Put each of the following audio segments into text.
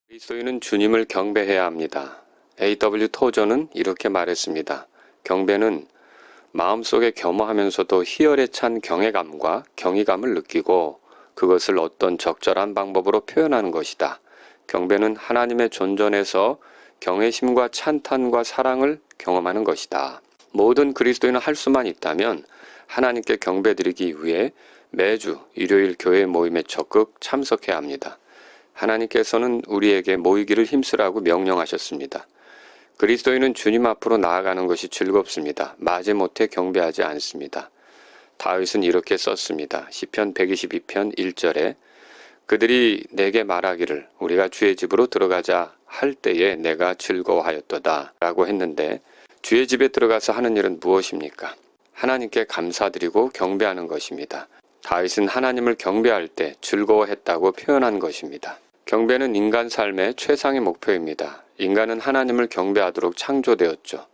그리스도인은 주님을 경배해야 합니다. A.W. 토저는 이렇게 말했습니다. 경배는 마음속에 겸허하면서도 희열에 찬 경외감과 경이감을 느끼고 그것을 어떤 적절한 방법으로 표현하는 것이다. 경배는 하나님의 존전에서 경외심과 찬탄과 사랑을 경험하는 것이다. 모든 그리스도인은 할 수만 있다면 하나님께 경배드리기 위해 매주 일요일 교회 모임에 적극 참석해야 합니다. 하나님께서는 우리에게 모이기를 힘쓰라고 명령하셨습니다. 그리스도인은 주님 앞으로 나아가는 것이 즐겁습니다. 마지못해 경배하지 않습니다. 다윗은 이렇게 썼습니다. 시편 122편 1절에 그들이 내게 말하기를 우리가 주의 집으로 들어가자 할 때에 내가 즐거워하였도다 라고 했는데 주의 집에 들어가서 하는 일은 무엇입니까? 하나님께 감사드리고 경배하는 것입니다. 다윗은 하나님을 경배할 때 즐거워했다고 표현한 것입니다. 경배는 인간 삶의 최상의 목표입니다. 인간은 하나님을 경배하도록 창조되었죠.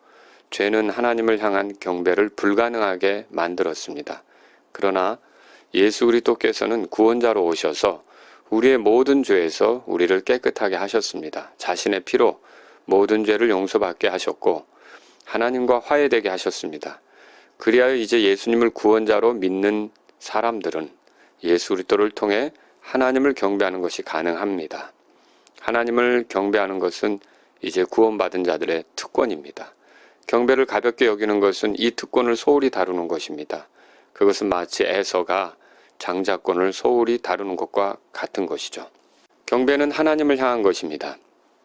죄는 하나님을 향한 경배를 불가능하게 만들었습니다. 그러나 예수 그리스도께서는 구원자로 오셔서 우리의 모든 죄에서 우리를 깨끗하게 하셨습니다. 자신의 피로 모든 죄를 용서받게 하셨고 하나님과 화해되게 하셨습니다. 그리하여 이제 예수님을 구원자로 믿는 사람들은 예수 그리스도를 통해 하나님을 경배하는 것이 가능합니다. 하나님을 경배하는 것은 이제 구원받은 자들의 특권입니다. 경배를 가볍게 여기는 것은 이 특권을 소홀히 다루는 것입니다. 그것은 마치 에서가 장자권을 소홀히 다루는 것과 같은 것이죠. 경배는 하나님을 향한 것입니다.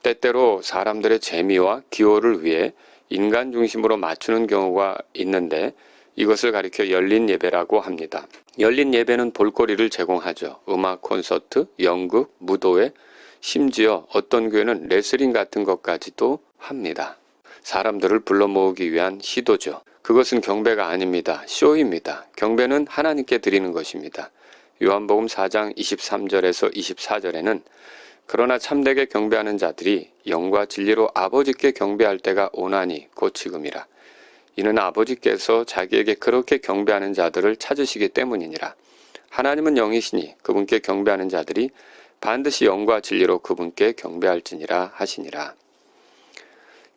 때때로 사람들의 재미와 기호를 위해 인간 중심으로 맞추는 경우가 있는데 이것을 가리켜 열린 예배라고 합니다. 열린 예배는 볼거리를 제공하죠. 음악 콘서트, 연극, 무도회, 심지어 어떤 교회는 레슬링 같은 것까지도 합니다. 사람들을 불러 모으기 위한 시도죠. 그것은 경배가 아닙니다. 쇼입니다. 경배는 하나님께 드리는 것입니다. 요한복음 4장 23절에서 24절에는 그러나 참되게 경배하는 자들이 영과 진리로 아버지께 경배할 때가 오나니 곧 지금이라. 이는 아버지께서 자기에게 그렇게 경배하는 자들을 찾으시기 때문이니라. 하나님은 영이시니 그분께 경배하는 자들이 반드시 영과 진리로 그분께 경배할지니라 하시니라.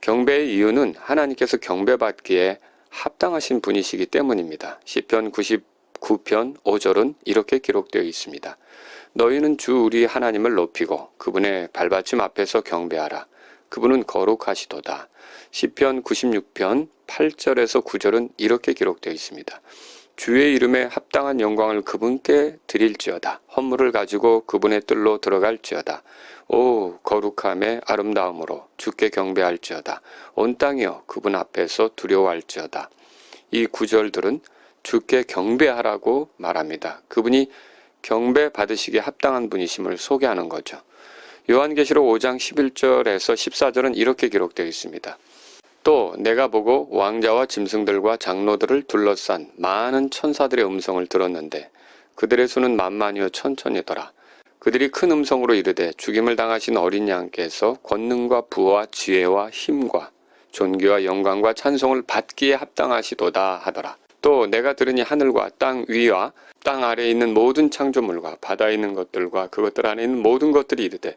경배의 이유는 하나님께서 경배받기에 합당하신 분이시기 때문입니다. 시편 99편 5절은 이렇게 기록되어 있습니다. 너희는 주 우리 하나님을 높이고 그분의 발받침 앞에서 경배하라. 그분은 거룩하시도다. 시편 96편 8절에서 9절은 이렇게 기록되어 있습니다. 주의 이름에 합당한 영광을 그분께 드릴지어다. 헌물을 가지고 그분의 뜰로 들어갈지어다. 오 거룩함의 아름다움으로 주께 경배할지어다. 온 땅이여 그분 앞에서 두려워할지어다. 이 구절들은 주께 경배하라고 말합니다. 그분이 경배 받으시기에 합당한 분이심을 소개하는 거죠. 요한계시록 5장 11절에서 14절은 이렇게 기록되어 있습니다. 또 내가 보고 왕자와 짐승들과 장로들을 둘러싼 많은 천사들의 음성을 들었는데 그들의 수는 만만이요 천천이더라. 그들이 큰 음성으로 이르되 죽임을 당하신 어린 양께서 권능과 부와 지혜와 힘과 존귀와 영광과 찬송을 받기에 합당하시도다 하더라. 또 내가 들으니 하늘과 땅 위와 땅 아래에 있는 모든 창조물과 바다에 있는 것들과 그것들 안에 있는 모든 것들이 이르되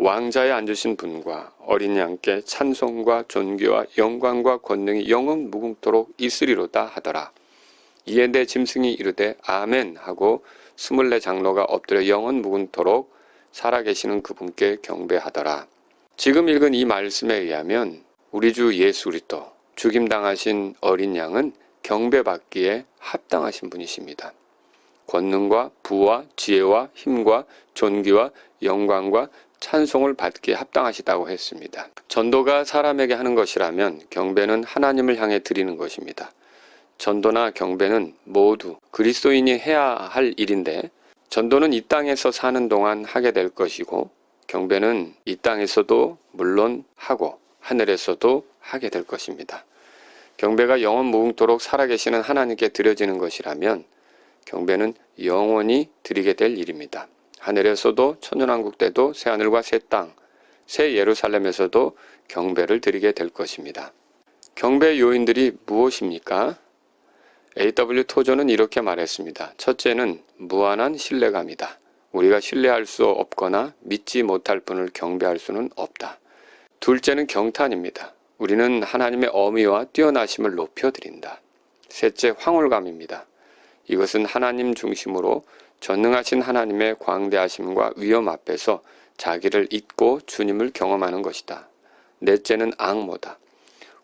왕자에 앉으신 분과 어린 양께 찬송과 존귀와 영광과 권능이 영원 무궁토록 있으리로다 하더라. 이에 내 짐승이 이르되 아멘 하고 24 장로가 엎드려 영원 무궁토록 살아계시는 그분께 경배하더라. 지금 읽은 이 말씀에 의하면 우리 주 예수 그리스도 죽임당하신 어린 양은 경배받기에 합당하신 분이십니다. 권능과 부와 지혜와 힘과 존귀와 영광과 찬송을 받기에 합당하시다고 했습니다. 전도가 사람에게 하는 것이라면 경배는 하나님을 향해 드리는 것입니다. 전도나 경배는 모두 그리스도인이 해야 할 일인데 전도는 이 땅에서 사는 동안 하게 될 것이고 경배는 이 땅에서도 물론 하고 하늘에서도 하게 될 것입니다. 경배가 영원 무궁토록 살아계시는 하나님께 드려지는 것이라면 경배는 영원히 드리게 될 일입니다. 하늘에서도 천년왕국 때도 새하늘과 새 땅, 새 예루살렘에서도 경배를 드리게 될 것입니다. 경배의 요인들이 무엇입니까? A.W. 토저는 이렇게 말했습니다. 첫째는 무한한 신뢰감이다. 우리가 신뢰할 수 없거나 믿지 못할 분을 경배할 수는 없다. 둘째는 경탄입니다. 우리는 하나님의 어미와 뛰어나심을 높여드린다. 셋째, 황홀감입니다. 이것은 하나님 중심으로 전능하신 하나님의 광대하심과 위엄 앞에서 자기를 잊고 주님을 경험하는 것이다. 넷째는 앙모다.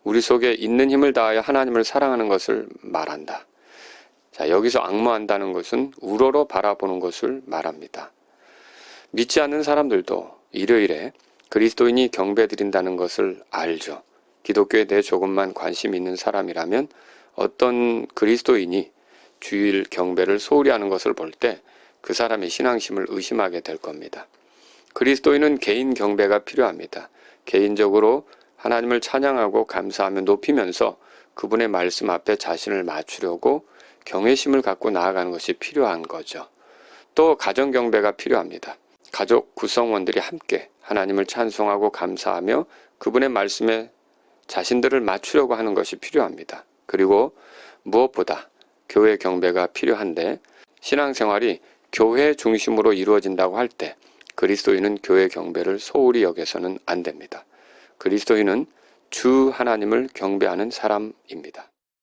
우리 속에 있는 힘을 다하여 하나님을 사랑하는 것을 말한다. 자, 여기서 앙모한다는 것은 우러러 바라보는 것을 말합니다. 믿지 않는 사람들도 일요일에 그리스도인이 경배드린다는 것을 알죠. 기독교에 대해 조금만 관심 있는 사람이라면 어떤 그리스도인이 주일 경배를 소홀히 하는 것을 볼 때 그 사람의 신앙심을 의심하게 될 겁니다. 그리스도인은 개인 경배가 필요합니다. 개인적으로 하나님을 찬양하고 감사하며 높이면서 그분의 말씀 앞에 자신을 맞추려고 경외심을 갖고 나아가는 것이 필요한 거죠. 또 가정 경배가 필요합니다. 가족 구성원들이 함께 하나님을 찬송하고 감사하며 그분의 말씀에 자신들을 맞추려고 하는 것이 필요합니다. 그리고 무엇보다 교회 경배가 필요한데 신앙생활이 교회 중심으로 이루어진다고 할 때 그리스도인은 교회 경배를 소홀히 여겨서는 안 됩니다. 그리스도인은 주 하나님을 경배하는 사람입니다.